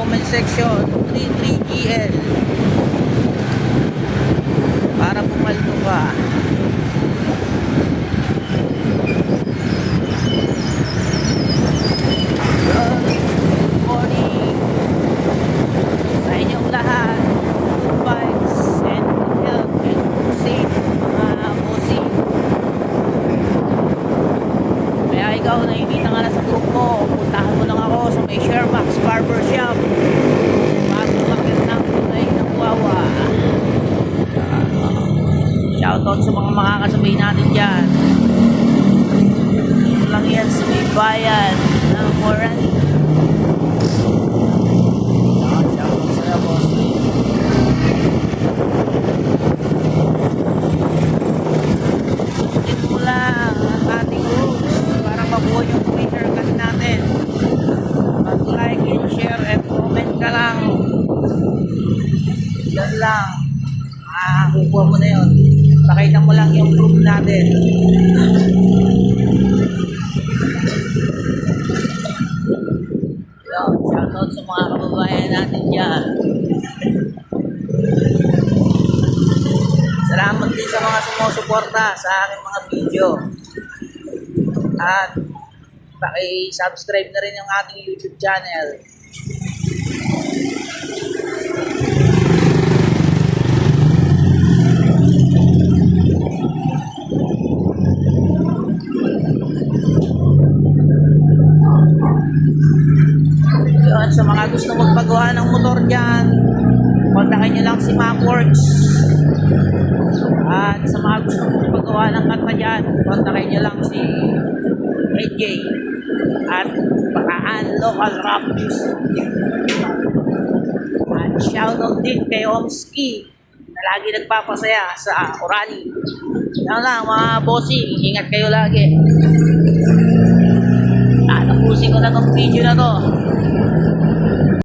comment section 33GL para pumalto ka. Good morning sa inyong lahat. Good vibes and good health and good safe mga bossing. Kaya ikaw na hindi na nga sa group mo, puntahan mo lang ako sa may Shermax Barbershop bago makit ng tunay ng Wawa. Shoutout sa mga makakasabay natin dyan. Ito lang yan sa may bayan ng Morani. Shoutout sa boss. Sundin mo lang ang ating rules para mabuo yung Twitter cut natin. Mag-like and share and comment ka lang. Yan lang. Kukuha mo na yun. Pakita mo lang yung group natin. Yo, shoutout sa mga kababayan natin dyan. Salamat din sa mga sumusuporta sa aking mga video. At paki-subscribe na rin yung ating YouTube channel. Yun, sa mga gusto magpagawa ng motor dyan, kontakin nyo lang si Macworks. At sa mga gusto magpagawa ng kanta dyan, kontakin nyo lang si AJ at Bakaan Local Rock Music. At shoutout din kay Omski na lagi nagpapasaya sa Orani. Yan lang mga bossing, ingat kayo lagi. Tatapusin ko na tong video na to.